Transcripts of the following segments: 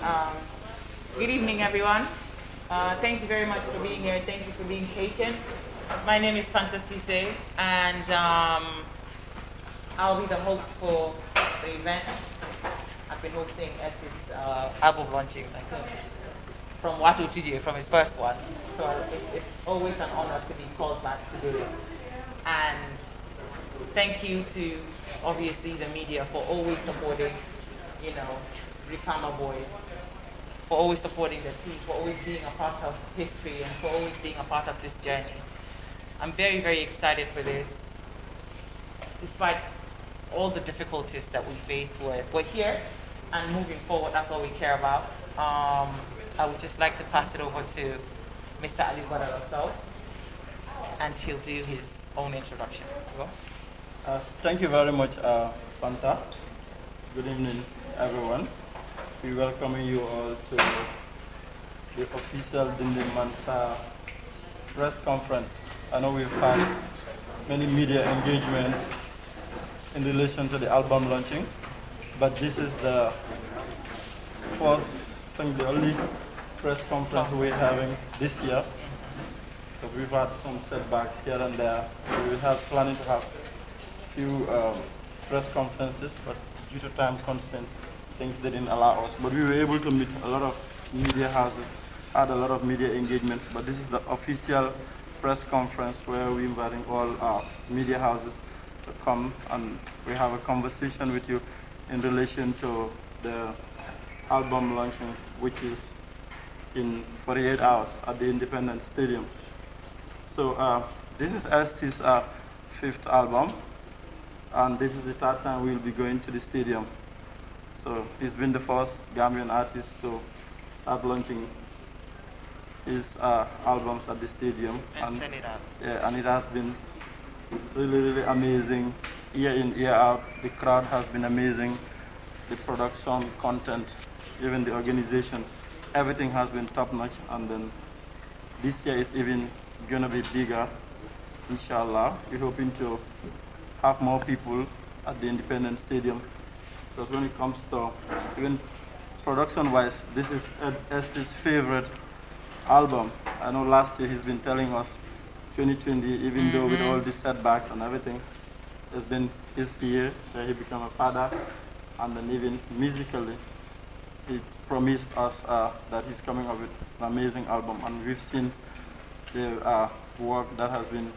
Um, Good evening, everyone. Thank you very much for being here. Thank you for being patient. My name is Fantasise, and I'll be the host for the event. I've been hosting S's album launchings, I think, from Watu TJ, from his first one. So it's always an honor to be called back to do it. And thank you to, obviously, the media for always supporting, Rikama Boys, for always supporting the team, for always being a part of history, and for always being a part of this journey. I'm very, very excited for this. Despite all the difficulties that we faced, we're here, and moving forward, that's all we care about. I would just like to pass it over to Mr. Ali Badal, and he'll do his own introduction. Thank you very much, Fanta. Good evening, everyone. We welcome you all to the official Dinding Mansa press conference. I know we've had many media engagements in relation to the album launching, but this is the first, I think the only press conference we're having this year. So we've had some setbacks here and there. We were planning to have a few press conferences, but due to time constraint, things didn't allow us. But we were able to meet a lot of media houses, had a lot of media engagements, but this is the official press conference where we're inviting all our media houses to come, and we have a conversation with you in relation to the album launching, which is in 48 hours at the Independence Stadium. So this is ST's fifth album, and this is the third time we'll be going to the stadium. So he's been the first Gambian artist to start launching his albums at the stadium. And send it out. Yeah, and it has been really, really amazing. Year in, year out, the crowd has been amazing. The production, content, even the organization, everything has been top notch. And then this year is even gonna be bigger, inshallah. We're hoping to have more people at the Independence Stadium. Because when it comes to even production-wise, this is Esther's favorite album. I know last year he's been telling us 2020, even though with all the setbacks and everything, it's been his year that he became a father, and then even musically, he promised us that he's coming up with an amazing album, and we've seen the work that has been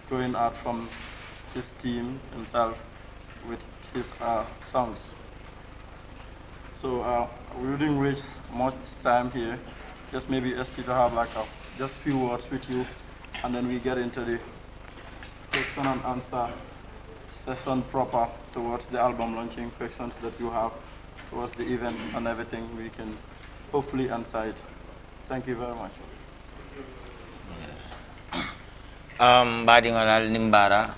going out from his team himself with his songs. So we wouldn't waste much time here. Just maybe ST to have like just few words with you, and then we get into the question and answer session proper towards the album launching, questions that you have towards the event and everything. We can hopefully answer it. Thank you very much. Badingon Nimbara,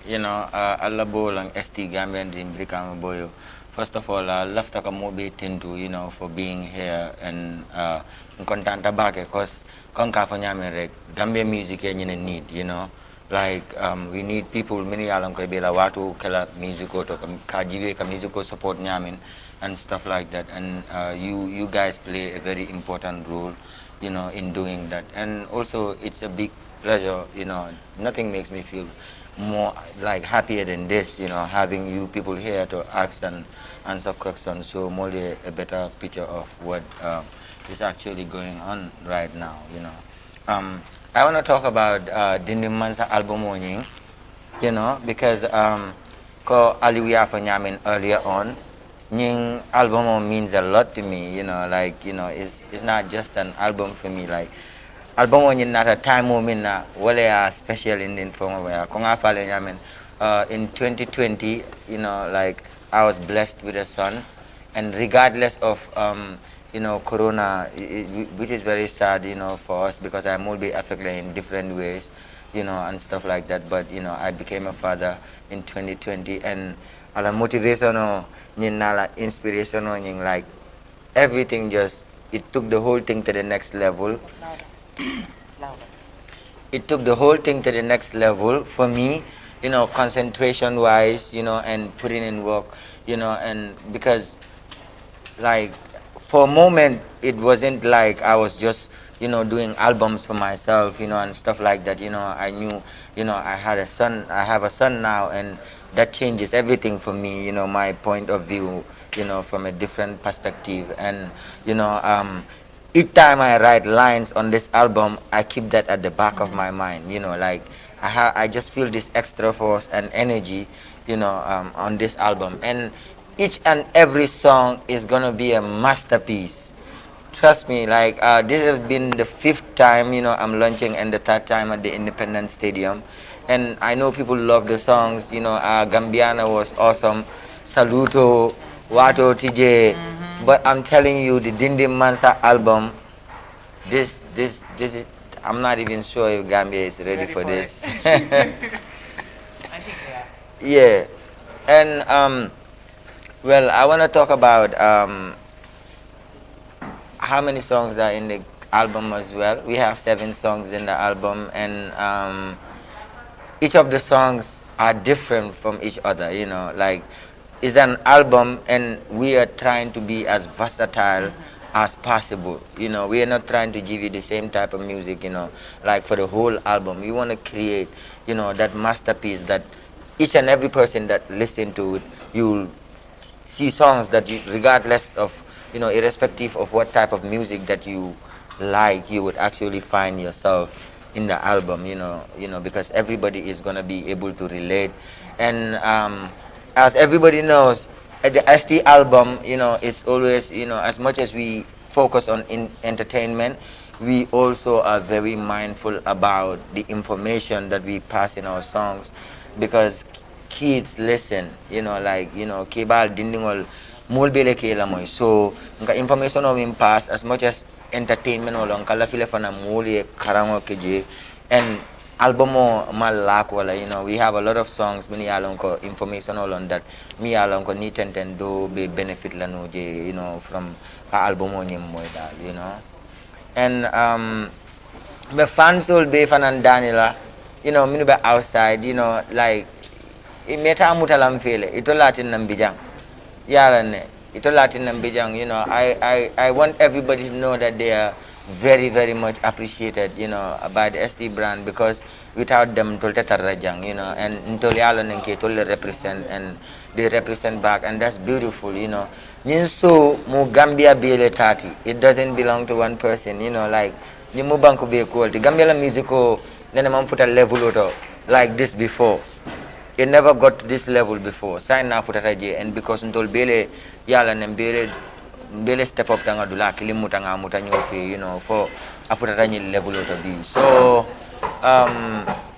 Allah bolang ST Gambian Dream Brikama Boyo. First of all, I love to come Tindu, for being here and contenta back because Konka Fanyame Gambia music in need, like we need people many along Bela Watu Kela musical to Kajive musical support Nyamin and stuff like that, and you guys play a very important role, in doing that. And also it's a big pleasure, nothing makes me feel more like happier than this, having you people here to ask and answer questions, so more a better picture of what is actually going on right now, I want to talk about Dinding Mansa album morning, because ko aliwiya for nyamin earlier on, Ning album means a lot to me, it's not just an album for me, like album on not a time moment na wala special in form where in 2020, like I was blessed with a son, and regardless of corona, which is very sad, for us, because I'm will be affected in different ways, and stuff like that. But I became a father in 2020, and ala motivation inspiration like everything it took the whole thing to the next level. It took the whole thing to the next level for me, concentration wise, and putting in work, and because like for a moment, it wasn't like I was just, doing albums for myself, and stuff like that. I knew, I had a son, I have a son now, and that changes everything for me, my point of view, from a different perspective. And, each time I write lines on this album, I keep that at the back of my mind, like I just feel this extra force and energy, on this album. And each and every song is gonna be a masterpiece. Trust me, like this has been the 5th time, I'm launching, and the 3rd time at the Independence Stadium. And I know people love the songs, Gambiana was awesome, Saluto, Wato TJ. But I'm telling you, the Dinding Mansa album, this is, I'm not even sure if Gambia is ready for this. I think they are. Yeah. And well, I want to talk about how many songs are in the album as well. We have 7 songs in the album, and each of the songs are different from each other. Like it's an album, and we are trying to be as versatile as possible. We are not trying to give you the same type of music. Like for the whole album, we want to create, that masterpiece that each and every person that listen to it, you'll see songs that you, regardless of, irrespective of what type of music that you like, you would actually find yourself in the album, because everybody is going to be able to relate. And as everybody knows, at the ST album, it's always, as much as we focus on entertainment, we also are very mindful about the information that we pass in our songs, because kids listen, kebal dindingol mulbele kela moy. So nga information o pass as much as entertainment o lang kala file fana muli karango keje. And album mo malak wala, we have a lot of songs mini along ko information o lang that mi along ko ni tenten do be benefit lanu je, from ka album mo nyem moy dal, and the fans will be fanan danila, minu be outside, like meta mutalam fele ito latin nambijang yala ne ito latin nambijang. I want everybody to know that they are very, very much appreciated, by the ST brand, because without them tolte tarajang, and ntol yala nengke tolle represent, and they represent back, and that's beautiful. So mu Gambia bele tati, it doesn't belong to one person, like ni mu banku be quality Gambia la musico nene man put a level auto like this before. It never got to this level before. Sign now for Tataje, and because until Bele Yalan and Bele step up tanga dula kilimutanga mutanyo for Afutani level to be. So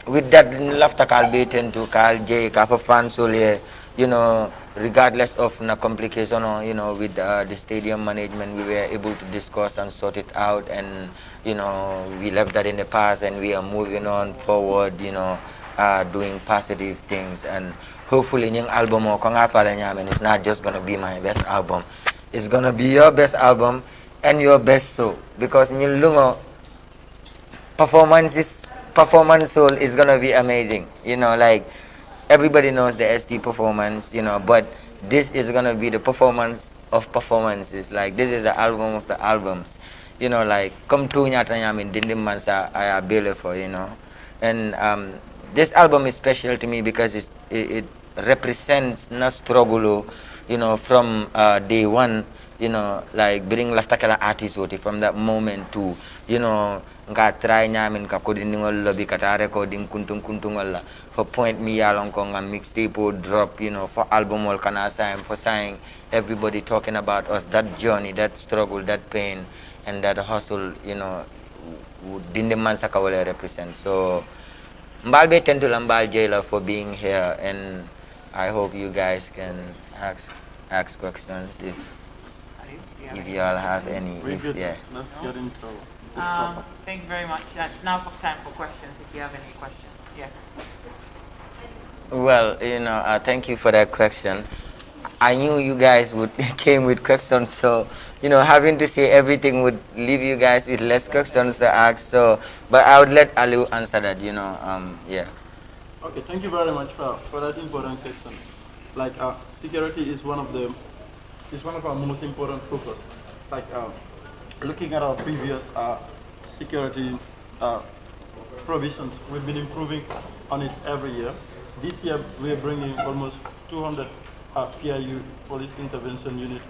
with that laughter Kalbe tend to Kal J Kafa Fansole, regardless of na complication or with the stadium management, we were able to discuss and sort it out, and we left that in the past, and we are moving on forward, doing positive things. And hopefully yung album mo kung nga pala namin, it's not just gonna be my best album, it's gonna be your best album and your best soul, because yung lungo performance soul is gonna be amazing. Like everybody knows the ST performance, but this is gonna be the performance of performances. Like this is the album of the albums, like come to nyata namin Dinding Mansa I build for, and this album is special to me because it represents na struggle, from day one, like bring laftakala artist from that moment to, nga try namin ka ko din ngol lobby kata recording kuntung wala for point me along ko nga mixtape drop, for album wal kana sign for saying everybody talking about us, that journey, that struggle, that pain, and that hustle, Dinding Mansa ka wala represent. So Mbalbe Tentu Lambal Jailer for being here, and I hope you guys can ask questions if you all have any. Let's get into this topic. Thank you very much. It's now time for questions if you have any questions. Yeah. Well, thank you for that question. I knew you guys would came with questions, so having to say everything would leave you guys with less questions to ask. So, but I would let Aliu answer that. Yeah. Okay, thank you very much for that important question. Like security is one of our most important focus like looking at our previous security uh, provisions, we've been improving on it every year. This year, we're bringing almost 200 PIU, Police Intervention Unit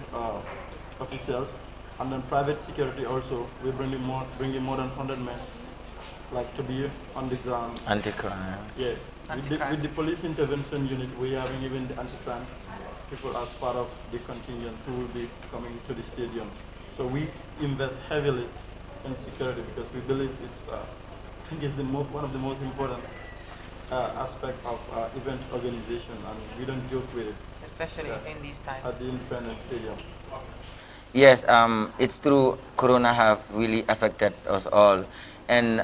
officials, and then private security also. We're bringing more than 100 men, like to be on the ground. Anti-crime. Yeah. With the Police Intervention Unit, we are having even the anti-crime people as part of the contingent who will be coming to the stadium. So we invest heavily in security because we believe it's, I think it's one of the most important aspect of event organization, and we don't joke with it. Especially in these times. At the Independence Stadium. Yes, it's true. Corona have really affected us all, and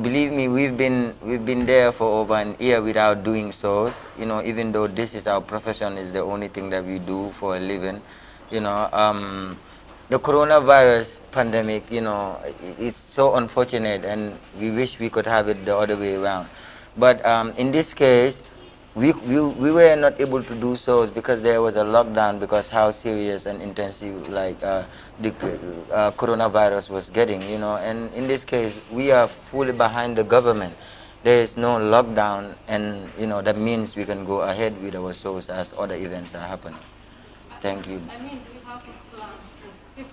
believe me, we've been there for over an year without doing shows. You know, even though this is our profession, is the only thing that we do for a living. You know, the coronavirus pandemic. You know, it's so unfortunate, and we wish we could have it the other way around. But in this case, we were not able to do so because there was a lockdown, because how serious and intensive like the coronavirus was getting, you know. And in this case, we are fully behind the government. There is no lockdown, and you know that means we can go ahead with our shows as other events are happening. Thank you. I mean, do you have a plan to shift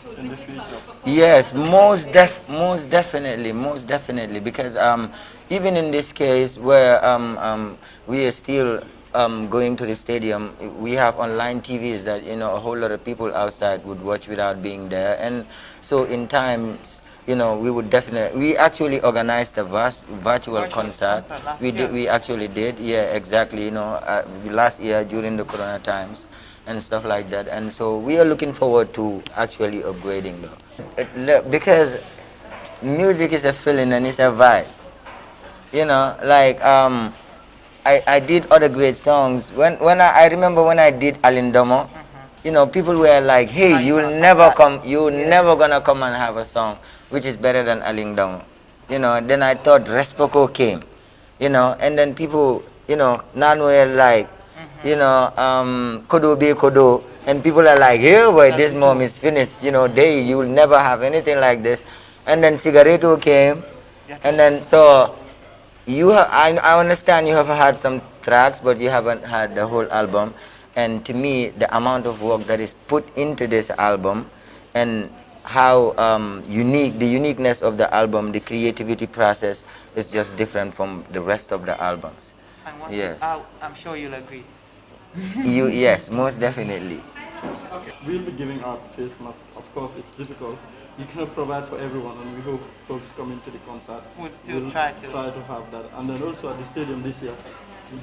to In the digital future. performance? Yes, most definitely, because even in this case where we are still going to the stadium, we have online TVs that, you know, a whole lot of people outside would watch without being there, and so in times, you know, we actually organized a virtual concert. We actually did, yeah, exactly, you know, last year during the corona times and stuff like that, and so we are looking forward to actually upgrading though, because music is a feeling and it's a vibe, you know, like I did other great songs when I remember when I did Alindomo, you know, people were like, hey, you'll never gonna come and have a song which is better than Alindomo, you know. Then I thought Respoko came, you know, and then people, you know, none were like, you know, Kodo be Kodo, and people are like, here, boy, this mom is finished, you know, you will never have anything like this. And then Cigaretto came, and then so I understand you have had some tracks, but you haven't had the whole album. And to me, the amount of work that is put into this album, and how the uniqueness of the album, the creativity process is just different from the rest of the albums. And once Yes. it's out, I'm sure you'll agree. Yes, most definitely. Okay. We'll be giving out face masks. Of course, it's difficult. You cannot provide for everyone, and we hope folks coming to the concert We'll still will try to. have that. And then also at the stadium this year,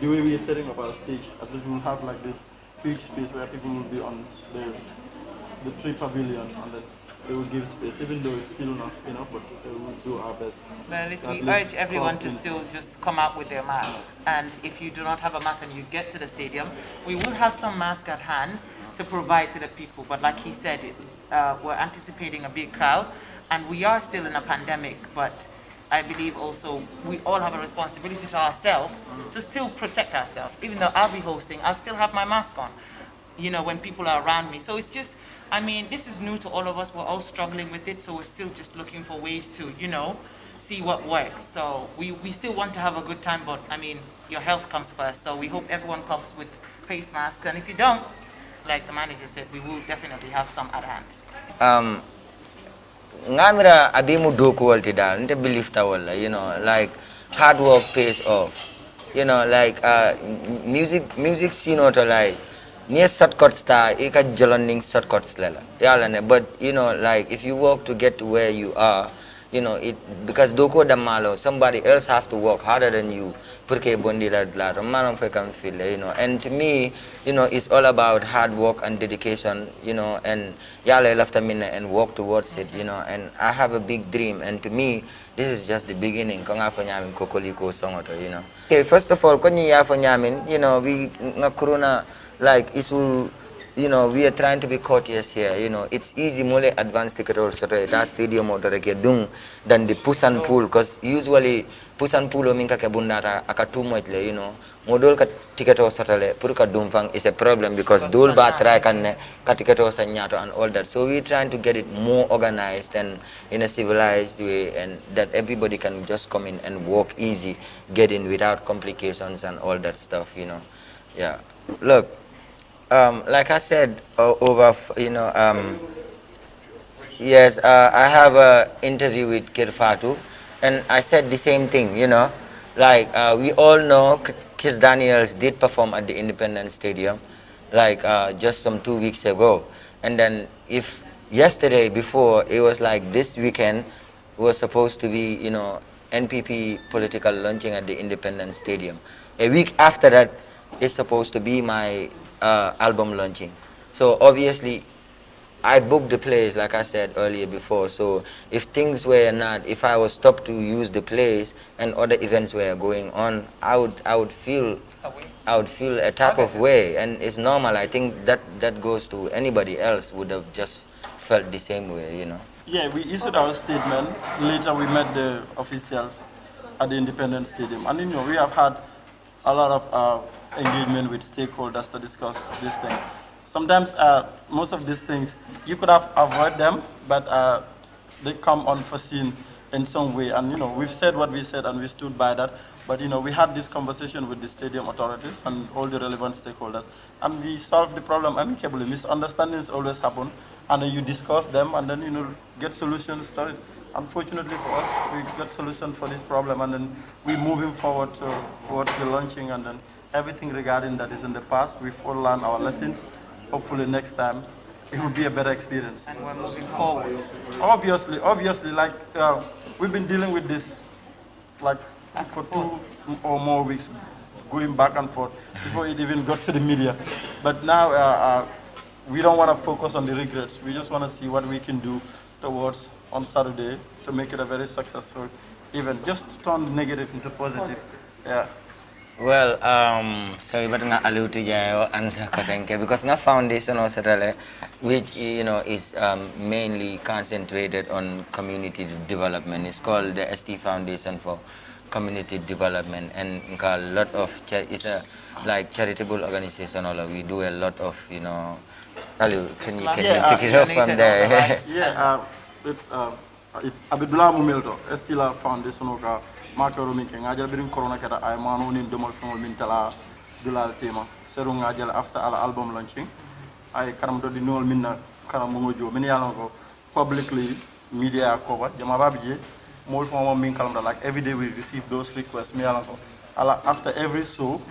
the way we are setting up our stage, at least we'll have like this huge space where people will be on the three pavilions, and then they will give space, even though it's still not enough, but we will do our best. But at least At we least urge everyone to in. still just come out with their masks. And if you do not have a mask and you get to the stadium, we will have some masks at hand to provide to the people. But like he said, we're anticipating a big crowd, and we are still in a pandemic. But I believe also we all have a responsibility to ourselves to still protect ourselves. Even though I'll be hosting, I'll still have my mask on, you know, when people are around me. So it's just, I mean, this is new to all of us. We're all struggling with it, so we're still just looking for ways to, you know, see what works. So we still want to have a good time, but I mean, your health comes first. So we hope everyone comes with face masks, and if you don't, like the manager said, we will definitely have some at hand. Ngamira abimu doku walti dal nte believe ta wala, you know, like hard work pays off, you know, like music scene to like near shortcuts ta ika jolonding shortcuts lela yala ne, but you know, like if you work to get to where you are, you know, it because doko damalo somebody else have to work harder than you porque bondi la manam fe can feel, you know. And to me, you know, it's all about hard work and dedication, you know, and yalla left a minute and work towards it, you know. And I have a big dream, and to me this is just the beginning. Konga fa nyamin kokoliko songoto, you know. Okay, first of all, konyi ya fa nyamin, you know, we nga corona like isul you know, we are trying to be courteous here. You know, it's easy more advanced ticket also that stadium or the dung than the push and pull, because usually push and pull minka ke bundata aka too much le, you know. Modol ka ticket or satale pur ka dumfang is a problem because dul ba try kan ka ticket or sanyato and all that. So we're trying to get it more organized and in a civilized way, and that everybody can just come in and walk easy, get in without complications and all that stuff, you know. Yeah. Look, like I said, yes, I have an interview with Kirfatu, and I said the same thing, you know, like we all know Kiss Daniels did perform at the Independence Stadium, like just some 2 weeks ago, and then if yesterday before it was like this weekend was supposed to be, you know, NPP political launching at the Independence Stadium. A week after that is supposed to be my album launching. So obviously I booked the place, like I said earlier before. So if things were not, if I was stopped to use the place and other events were going on, I would feel a type of way, and it's normal. I think that goes to anybody else would have just felt the same way, you know. Yeah, we issued our statement. Later, we met the officials at the Independence Stadium, and you know we have had a lot of engagement with stakeholders to discuss these things. Sometimes most of these things you could have avoided them, but they come unforeseen in some way. And you know we've said what we said and we stood by that. But you know we had this conversation with the stadium authorities and all the relevant stakeholders, and we solved the problem amicably. Misunderstandings always happen, and then you discuss them and then you know get solutions to it. Unfortunately for us, we got solution for this problem, and then we're moving forward towards the launching, and then everything regarding that is in the past. We've all learned our lessons. Hopefully next time it will be a better experience. And we're moving forward. Obviously, like we've been dealing with this like for 2 or more weeks, going back and forth before it even got to the media. But now we don't want to focus on the regrets. We just want to see what we can do towards on Saturday to make it a very successful event. Just to turn the negative into positive. Yeah. Well, so we better not allude to your answer, because the foundation also, which you know is mainly concentrated on community development. It's called the ST Foundation for Community Development, and a lot of it's a like charitable organization. All we do a lot of, you know. Alu, can you pick it up from there? Yeah, it's Abdullah Mumilto, ST Foundation of Marco Romike, Ngajal Birim Corona Kata, I Manonin Domol from Mintala Dula Tema, Serung Ngajal after our album launching. I Karamdo di Noel Minna Karamungojo, many along publicly media cover, Jamababije, more from Min Kalamda, like every day we receive those requests, me along after every show,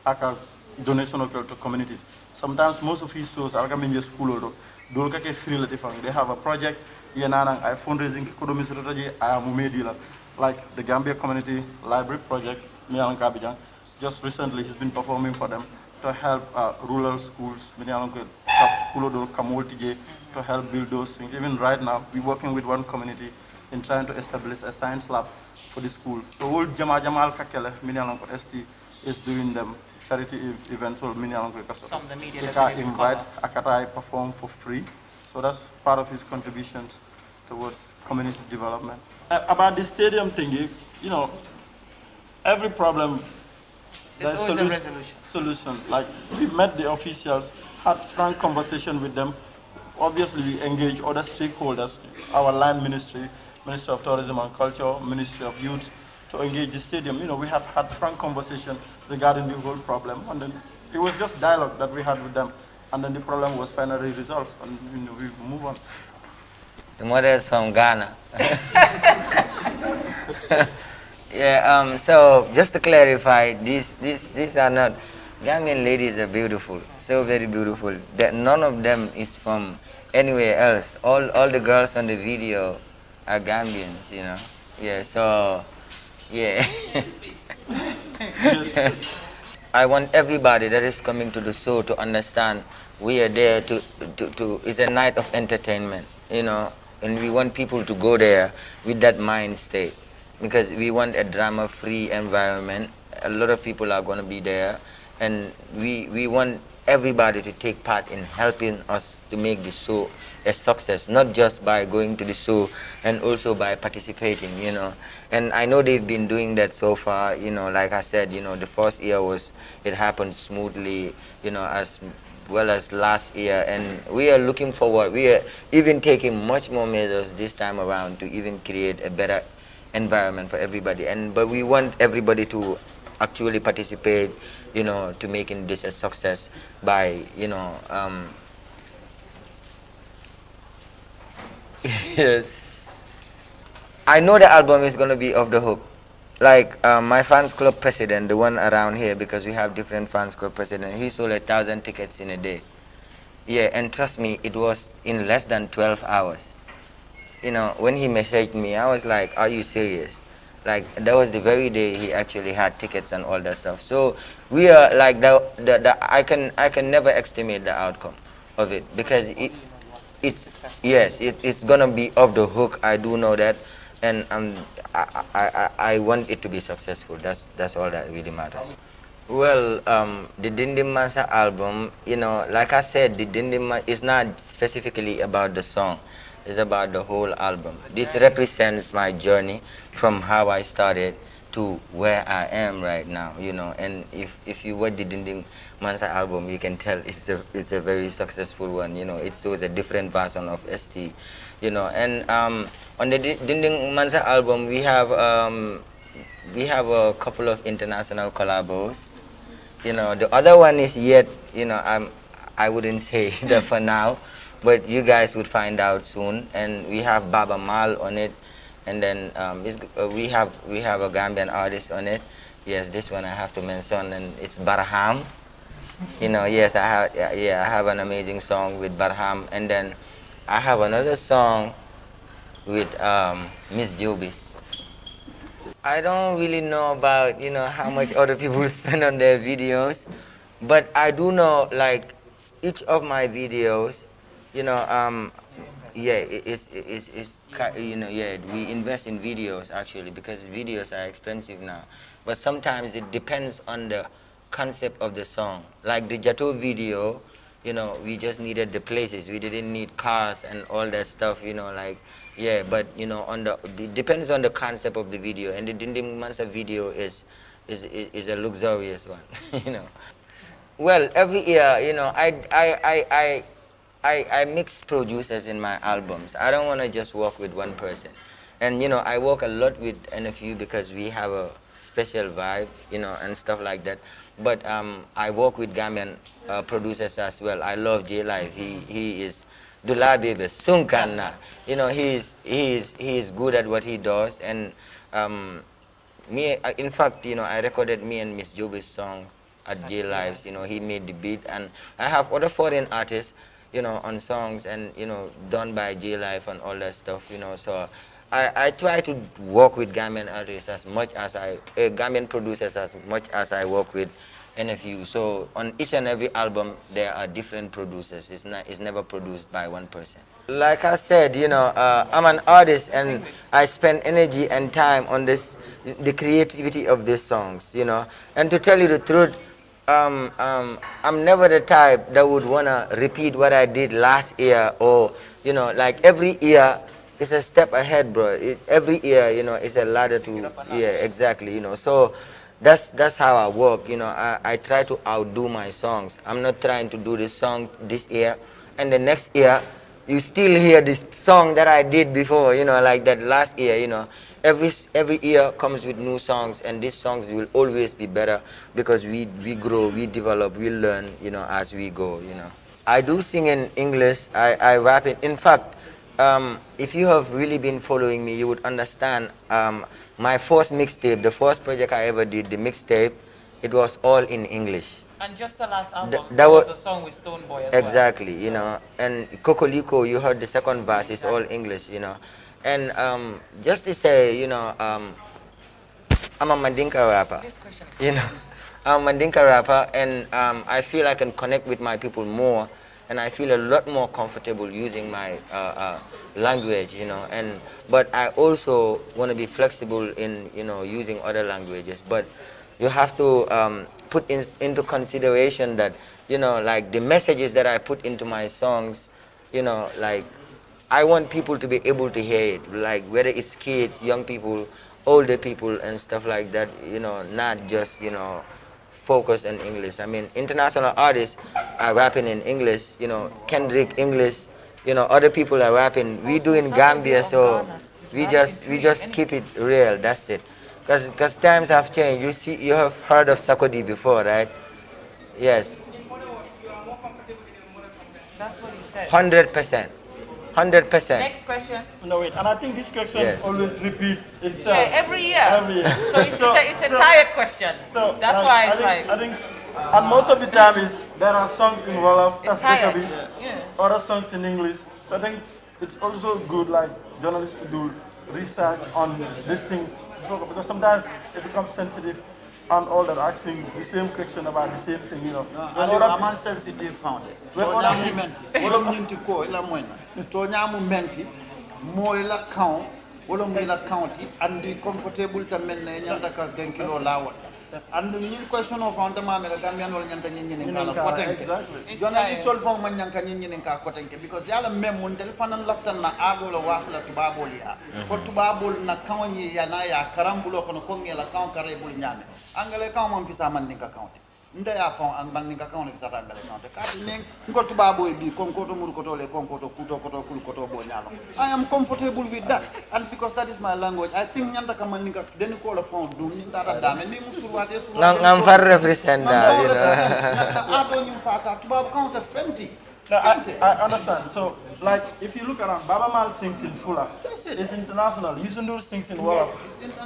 aka donation of to communities. Sometimes most of his shows are coming to school, Dolka free latifang. They have a project, Yanang, I fundraising Kudomis Rotaji, I am Mumedila. Like the Gambia Community Library Project, Mialan Kabijang, just recently he's been performing for them to help rural schools, Mialan School Kamultije, to help build those things. Even right now, we're working with one community in trying to establish a science lab for the school. So all Jamal Kakele, Mialan ST is doing them charity events or Mialan Some of the media that invite Akatai perform for free. So that's part of his contributions towards community development. About the stadium thingy, you know, every problem there's always a solution. Like we met the officials, had frank conversation with them. Obviously, we engage other stakeholders, our land ministry, Ministry of Tourism and Culture, Ministry of Youth, to engage the stadium. You know, we have had frank conversation regarding the whole problem, and then it was just dialogue that we had with them, and then the problem was finally resolved, and you know, we move on. The mother is from Ghana. Yeah, so just to clarify, these are not, Gambian ladies are beautiful, so very beautiful. That none of them is from anywhere else. All the girls on the video are Gambians, you know. Yeah, so, yeah. I want everybody that is coming to the show to understand we are there to it's a night of entertainment, you know. And we want people to go there with that mind state, because we want a drama-free environment. A lot of people are going to be there, and we want everybody to take part in helping us to make the show a success, not just by going to the show and also by participating, And I know they've been doing that so far, like I said, the first year it happened smoothly, as well as last year, and we are looking forward. We are even taking much more measures this time around to even create a better environment for everybody. But we want everybody to actually participate, to making this a success by, yes. I know the album is going to be off the hook. Like my fans club president, the one around here, because we have different fans club president, he sold 1,000 tickets in a day. Yeah, and trust me, it was in less than 12 hours. When he messaged me, I was like, are you serious? Like, that was the very day he actually had tickets and all that stuff. So we are like, I can never estimate the outcome of it, because it's gonna be off the hook. I do know that, and I want it to be successful. That's all that really matters. Well, the Dinding Mansa album, like I said, the Dinding Mansa is not specifically about the song. It's about the whole album. This represents my journey from how I started to where I am right now, And if you watch the Dinding Mansa album, you can tell it's a very successful one, It shows a different version of ST, And on the Dinding Mansa album, we have a couple of international collabos. The other one is yet, I wouldn't say that for now, but you guys would find out soon. And we have Baba Mal on it, and then we have a Gambian artist on it. Yes, this one I have to mention, and it's Barham. Yes, I have an amazing song with Barham, and then I have another song with Miss Jobis. I don't really know about how much other people spend on their videos, but I do know, like, each of my videos, we invest in videos actually, because videos are expensive now. But sometimes it depends on the concept of the song. Like the Jato video, we just needed the places. We didn't need cars and all that stuff, but it depends on the concept of the video. And the Dinding Mansa video is a luxurious one, Well, every year, I mix producers in my albums. I don't want to just work with one person. And, I work a lot with NFU because we have a special vibe, and stuff like that. But I work with Gambian producers as well. I love J Live. He is Dula Bebe Sunkana. He is good at what he does. And in fact, I recorded me and Miss Jobi's song at J Live's. He made the beat, and I have other foreign artists, on songs, and done by J Live and all that stuff. So I try to work with Gambian artists as much as Gambian producers as much as I work with NFU. So on each and every album, there are different producers. It's never produced by one person. Like I said, I'm an artist, and I spend energy and time on the creativity of these songs, And to tell you the truth, I'm never the type that would wanna repeat what I did last year, or like every year is a step ahead, bro. Every year, is a ladder to exactly, So that's how I work, I try to outdo my songs. I'm not trying to do this song this year, and the next year you still hear this song that I did before, like that last year, Every year comes with new songs, and these songs will always be better because we grow, we develop, we learn, as we go, I do sing in English, I rap it. In fact, if you have really been following me, you would understand my first mixtape, the first project I ever did, the mixtape, it was all in English. And just the last album, that was a song with Stoneboy as exactly, well. And Kokoliko, you heard the second verse, it's all English, And just to say, I'm a Mandinka rapper. I'm a Mandinka rapper, and I feel I can connect with my people more, and I feel a lot more comfortable using my language, But I also want to be flexible in, using other languages. But you have to put into consideration that you know, like the messages that I put into my songs, you know, like I want people to be able to hear it, like whether it's kids, young people, older people, and stuff like that, you know, not just, you know, focus in English. I mean, international artists are rapping in English, you know, Kendrick English, you know, other people are rapping. We do in Gambia, so we just keep it real. That's it. Because times have changed. You have heard of Sakodi before, right? Yes, That's what he said. 100%, 100%. Next question. No, wait, and I think this question Yes. always repeats itself. Yeah, every year. Every year. So it's a tired question. So That's why it's I think, and most of the time is there are songs in Wolof, It's tired. Yes. Other songs in English. So I think it's also good, like journalists, to do research on this thing because sometimes it becomes sensitive and all that, asking the same question about the same thing, you know. I'm a sensitive founder. Tonya menti. Wolo menti ko ila mwena. Tonya mu menti. Mo ila count. Wolo mu ila county and the comfortable to men na nyanta ka 10 kilo lawa. And the question of founder ma me Gambian wala nyanta nyin kala kotenke. Journalist sol fon man nyanka nyin ka kotenke because yala mem mun telefonan laftan na agola wafla tubabol ya. Ko tubabol na kawni ya na ya karambulo kono kongela kaw kare bul nyame. Angale kaw man fisa man ninka count. Nda ya fon an man ninka count fisa angale count. Ka ning ko tubabo bi kon ko to mur ko to le kon ko to kuto ko to kul ko to bo nyalo. I am comfortable with that and because that is my language. I think nyanda ka man ninka den ko la fon dum ni dara dame ni musul wate su. Ngam far represent that, you know. I don't even fast tubabo count 50. No, I understand. So, like, if you look around, Baba Mal sings in Fula. It's international. Yusundur sings in Wolof.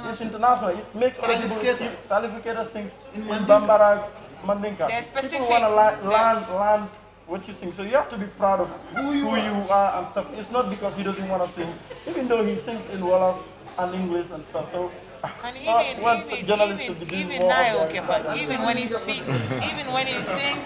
It's international. It makes Salificator sings in Bambara, Mandinka. People want to learn what you sing. So you have to be proud of who you are and stuff. It's not because he doesn't want to sing, even though he sings in Wolof and English and stuff. So, and even now, okay, but even when he speaks, even when he sings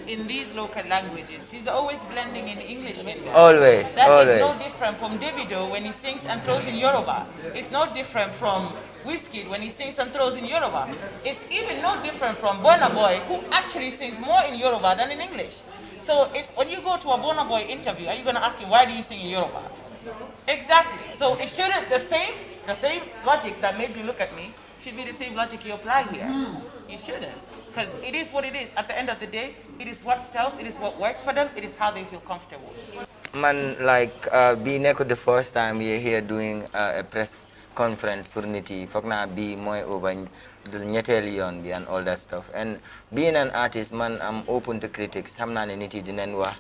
in these local languages, he's always blending in English in there. Always, That always. is no different from Davido when he sings and throws in Yoruba. It's no different from Wizkid when he sings and throws in Yoruba. It's even no different from Burna Boy, who actually sings more in Yoruba than in English. So it's when you go to a Burna Boy interview, are you going to ask him, why do you sing in Yoruba? Exactly. So it shouldn't, the same logic that made you look at me should be the same logic you apply here. You shouldn't. Because it is what it is. At the end of the day, it is what sells, it is what works for them, it is how they feel comfortable. Man, like, being the first time we're here doing a press conference for Niti, Fogna be more over the Nyetelion and all that stuff. And being an artist, man, I'm open to critics. I'm not Niti Dinenwa.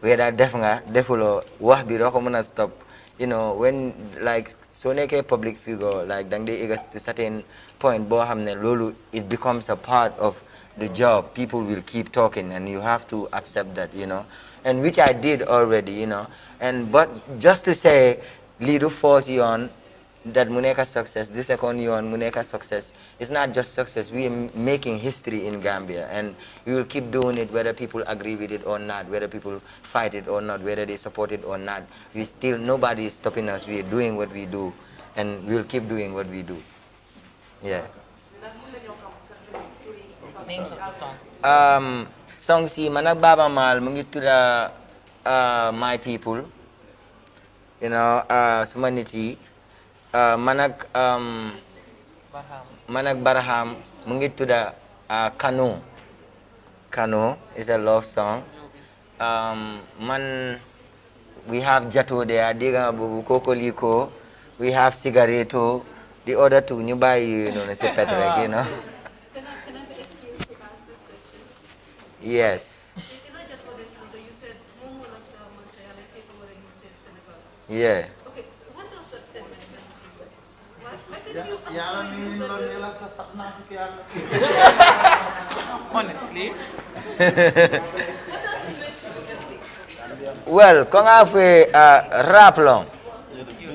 Whether definitely, wah be recommended stop. You know, when like so a public figure, like then they get to certain point, lulu, it becomes a part of the job. People will keep talking, and you have to accept that, you know. And which I did already, you know. And but just to say, little force you on that Muneka success, the second year on Muneka success, it's not just success. We are making history in Gambia, and we will keep doing it whether people agree with it or not, whether people fight it or not, whether they support it or not. We still, nobody is stopping us. We are doing what we do, and we will keep doing what we do. Yeah. Names of the songs. Songs si Manag Baba Mal, mungi tuda My People, you know, Sumaniti. Manag Barham mungit to the Kanu. Kanu is a love song. We have Jato there, Diga Bubu Kokoliko, we have Cigaretto, the other two you buy, you know, say Patrick, you know. Can I be excused to ask this question? Yes. You said Momo Lakta Mansa, like people were in state Senegal. Yeah. Okay, what does that statement mean to you? Why did you use that? Honestly. What does it mean to you? Well, kung afe rap long.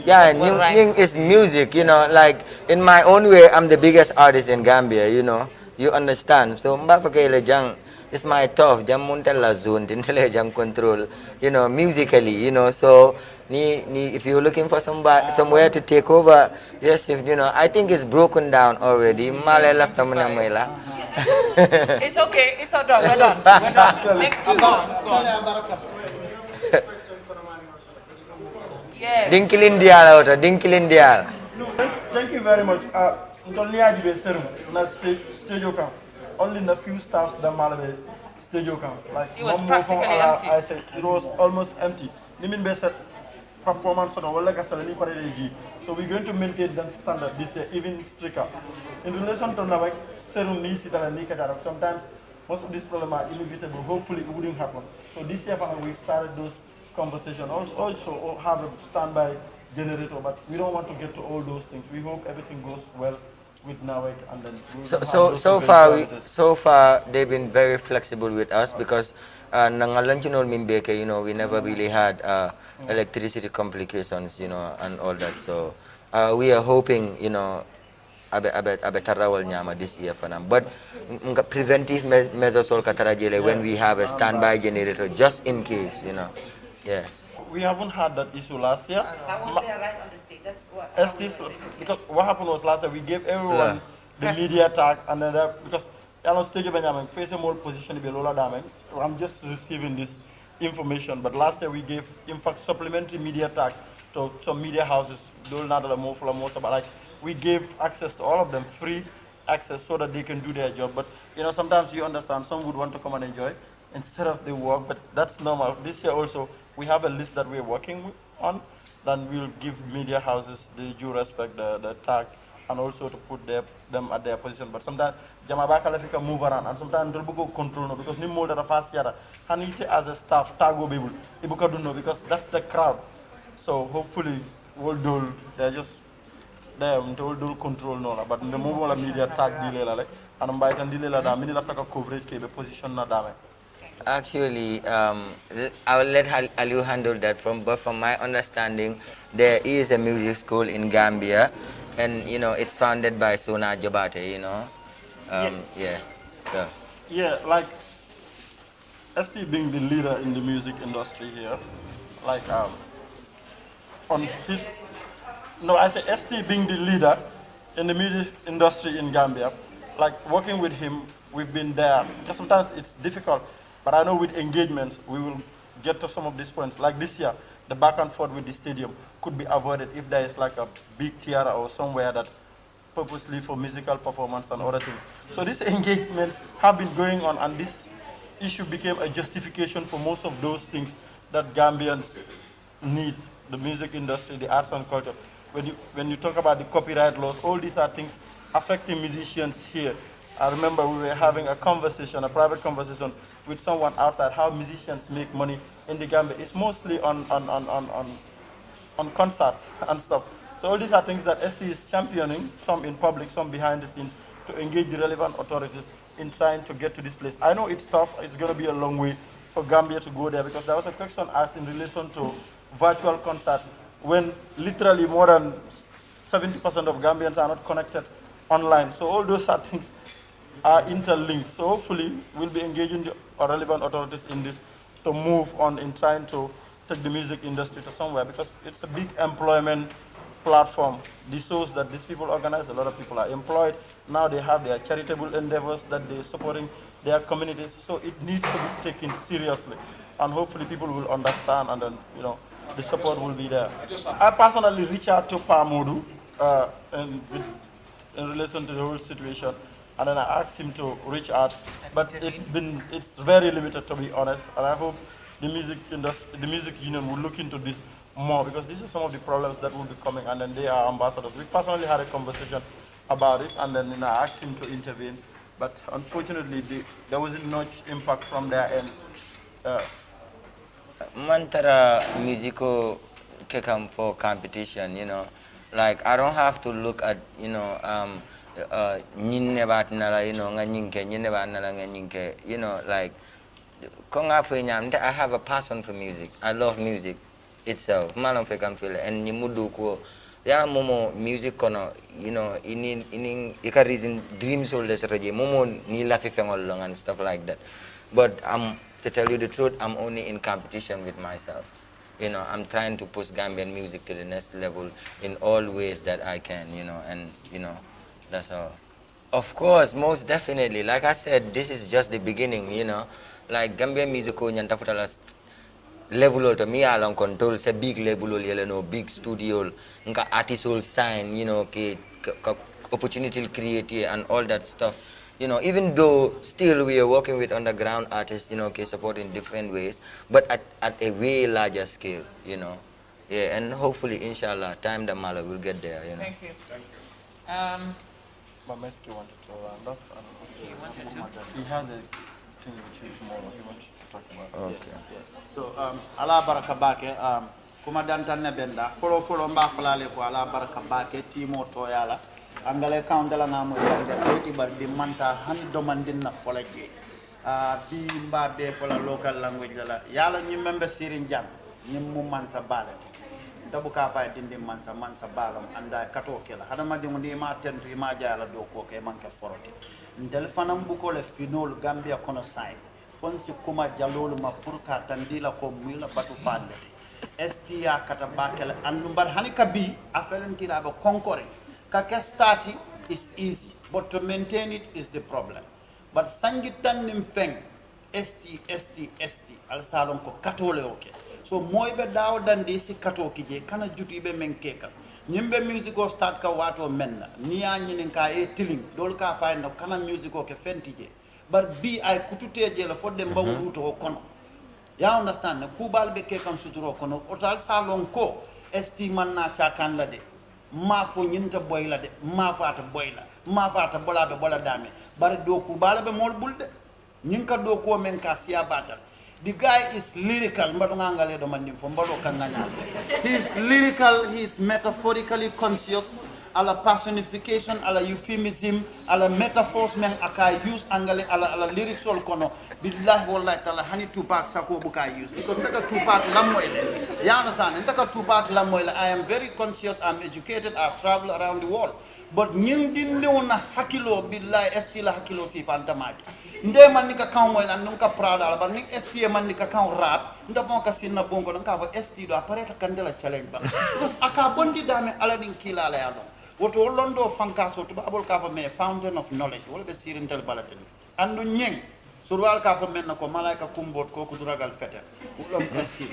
Yeah, Ning is music, you know, like in my own way, I'm the biggest artist in Gambia, you know, you understand. So, mbapakele jang, it's my tough. Jam muntella zone, tintele jam control, musically, so if you're looking for somewhere to take over, yes, I think it's broken down already. Male left It's okay. It's all done. We're done. We're done. Next, move on. Go on. Yes. Dinkilindial. Thank you very much. Only the few staffs that Malawi studio camp. Like It was practically empty. I said it was almost empty. Nimin best performance on our so we're going to maintain that standard this year, even stricter. In relation to Navak, sometimes most of these problems are inevitable. Hopefully it wouldn't happen. So this year we've started those conversations. Also have a standby generator, but we don't want to get to all those things. We hope everything goes well with Nawek, and then so far they've been very flexible with us because we never really had electricity complications, and all that. So we are hoping, abe this year for them. But preventive measures when we have a standby generator just in case, Yes. We haven't had that issue last year. I was there right on the stage. That's what. Because what happened was last year we gave everyone the media tag, and then because stage face a more position I'm just receiving this information. But last year we gave, in fact, supplementary media tag to some media houses. But we gave access to all of them, free access, so that they can do their job. But sometimes you understand some would want to come and enjoy instead of the work, but that's normal. This year also we have a list that we're working on. Then we'll give media houses the due respect, the tags, and also to put them at their position. But sometimes Jamabaka Lafika move around, and sometimes Drubuko control no, because Nimmo that fast yada. And as a staff, Tago Bible, Ibuka do know, because that's the crowd. So hopefully we'll do, they're just there until do control no, but in the mobile media tag delay like, and I'm buying delay la da, mini lafta coverage ke position na dame. Actually, I will let Aliu handle that. But from my understanding, there is a music school in Gambia, and it's founded by Sona Jabate. Yeah. So. Yeah, like ST being the leader in the music industry here, like I say ST being the leader in the music industry in Gambia, like working with him, we've been there. Because sometimes it's difficult. But I know with engagement, we will get to some of these points. Like this year, the back and forth with the stadium could be avoided if there is like a big tiara or somewhere that purposely for musical performance and other things. So these engagements have been going on, and this issue became a justification for most of those things that Gambians need, the music industry, the arts and culture. When you talk about the copyright laws, all these are things affecting musicians here. I remember we were having a conversation, a private conversation with someone outside, how musicians make money in the Gambia. It's mostly on concerts and stuff. So all these are things that ST is championing, some in public, some behind the scenes, to engage the relevant authorities in trying to get to this place. I know it's tough, it's going to be a long way for Gambia to go there, because there was a question asked in relation to virtual concerts, when literally more than 70% of Gambians are not connected online. So all those are things are interlinked. So hopefully we'll be engaging the relevant authorities in this to move on in trying to take the music industry to somewhere, because it's a big employment platform. This shows that these people organize, a lot of people are employed. Now they have their charitable endeavors that they're supporting their communities. So it needs to be taken seriously. And hopefully people will understand, and then, the support will be there. I personally reached out to Pamudu in relation to the whole situation. And then I asked him to reach out, but it's very limited, to be honest. And I hope the music industry, the music union will look into this more, because these are some of the problems that will be coming, and then they are ambassadors. We personally had a conversation about it, and then I asked him to intervene, but unfortunately there wasn't much impact from their end. Mantara musical kekam for competition, like I don't have to look at, like I have a passion for music. I love music itself. And momo music kono, in reason dreams all this momo ni la and stuff like that. But to tell you the truth, I'm only in competition with myself. You know, I'm trying to push Gambian music to the next level in all ways that I can, you know, and, you know, that's all. Of course, most definitely. Like I said, this is just the beginning, you know. Like Gambian music ko nyanta futalas level to me along control se big level yele no big studio nka artist will sign, you know, opportunity create and all that stuff. You know, even though still we are working with underground artists, you know, support in different ways, but at a way larger scale, you know. Yeah, and hopefully, inshallah, time the Mala will get there, you know. Thank you. Mameski wanted to round up. And He wanted to. he has a thing with you tomorrow. He wants to talk about it. Okay. So ala baraka bake kuma dantan ne benda folo mba falale ko ala baraka bake timo to yala angale countala ngamo yande eti bar bi manta han domandin na folaje bi mba be fola local language la yala nyi membe sirin jang nyi mu mansa balati dabu ka fay dindi mansa balam anda kato kela hada ma dingo ni ma tentu ma jala do ko ke manke foroti ndel fanam bu ko le finol gambia kono sai fonsi kuma jalolu ma purka tandila ko mila batu fandete estia kata bakela andumbar hanika bi afelentira be konkore ka ke stati is easy but to maintain it is the problem but sangi tan nim feng st al salon ko katole oke so moybe daw dandi si kato kije kana jutibe men keka nyimbe music o start ka wato menna niya nyinin ka e tiling dol ka fay no kana music o ke fentije bar bi ay kututeje la fodde mbawuto o kono ya understand ne kubal be ke kan suturo kono otal salon ko esti man na chakan la de ma fo nyinta boyla de ma fata boyla ma fata bola be bola dame bar do kubal be mol bulde nyinka do ko men ka siya batal. The guy is lyrical. He is lyrical, he is metaphorically conscious. Ala personification, ala euphemism, ala metaphors men aka use angale ala lyrics all kono. Billahi wallahi ta'ala hani Tupac sako buka use. Because ndaka Tupac lamoyle. You understand? Ndaka Tupac lamoyle. I am very conscious, I'm educated, I've traveled around the world. But nyindinde una hakilo billahi estila hakilo si fantamaji. Nde man ni ka kan moy lan nunka prada ala bar ni esti man ni ka kan rap nda fon ka sinna bongo nka fa esti do apareta kandela challenge ba because aka bondi dame ala din kila ala ya don woto londo fanka so to babol ka fa me fountain of knowledge wala be sirintel balaten andu nyeng so wal ka fa men ko malaika kumbot ko ko duragal fete ulom esti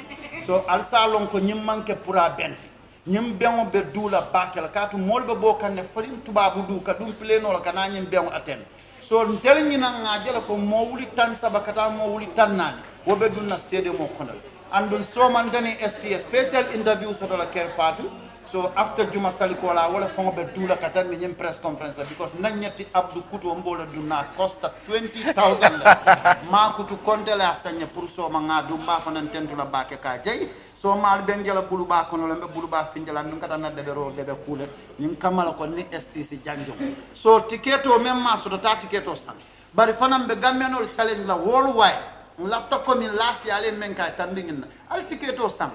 so al salon ko nyim manke pura benti nyim bengo be dula bakel ka to molbe bo kan ne farim tubabu du ka dum pleno la kana nyim bengo aten so ntelni na ngajela ko mo wuli tan sabakata mo wuli tan nani wobe dunna stadium mo konal andun so man dani st special interview so la ker fatu so after juma saliko la wala fon be dula kata mi nyim press conference la because nanyati abdu kuto mbola dunna costa 20000 ma kutu kontela sanya pour so ma ngadu mba fanan tentu la bake ka jey so mal benjala buluba kono lembe buluba finjala nun kata na debe ro debe kule yin kamala ko ni stc janjo so tiketo memma so ta tiketo san bari fanam be gammenol challenge la worldwide lafta komin lasi ale men ka tambingin al tiketo san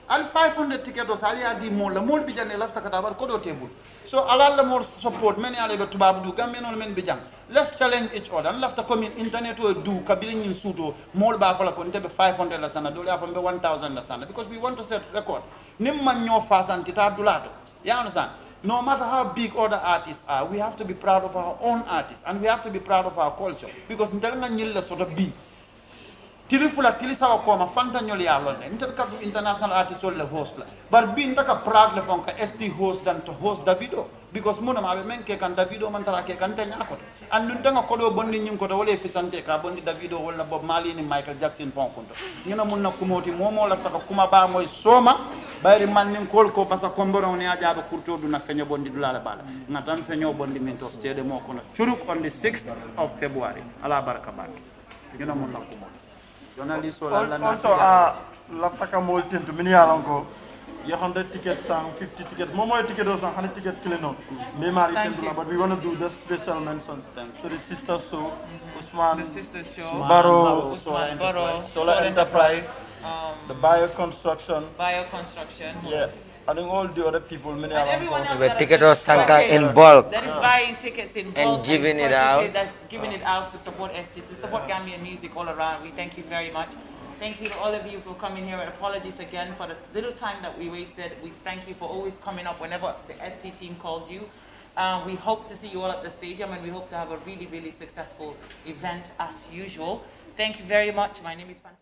al 500 tiketo sali adi mo la mol bi janne lafta kata bar ko do tebul so alal la more support men ale be tubabu du gammenol men bi jang let's challenge each other lafta komin internet o du kabilin yin suto mol ba fala ko ndebe 500 la sana do la fa be 1000 la sana because we want to set record nim man nyo fasanti ta dulato you understand no matter how big other artists are we have to be proud of our own artists and we have to be proud of our culture because ndel nga nyilla so bi tilifula tilisawa koma fanta nyoli ya londe ntel ka international artist le host la bar bi ndaka proud le fonka st host dan to host Davido because muna ma be men ke kan Davido man tara ke kan tanya ko and nun tanga ko do bonni nyim ko do wala fisante ka bonni Davido wala Bob Marley ni Michael Jackson fon ko ngina munna kumoti momo lafta ka kuma ba moy soma bayri man nin kol ko basa komboro ni ajaaba kurto du na feño bondi du la bala ngatam feño bondi min to stede mo kono churuk on the 6th of February ala baraka barke ngina munna kumoti Also, Laftaka Molten to Minialanko, 100 tickets, 50 tickets, more tickets, 100 tickets, but we want to do the special mention. So the sisters show, Usman, The sisters show, Barrow, Usman Barrow, Solar Enterprise, the Bio Construction, Construction. yes, and then all the other people, many And of everyone else With that ticket has or sanka purchased, in bulk. that is buying tickets in bulk And giving it purchasing- out. That's giving it out to support ST, to support Gambian music all around. We thank you very much. Thank you to all of you for coming here, and apologies again for the little time that we wasted. We thank you for always coming up whenever the ST team calls you. We hope to see you all at the stadium, and we hope to have a really, really successful event as usual. Thank you very much. My name is Fanta.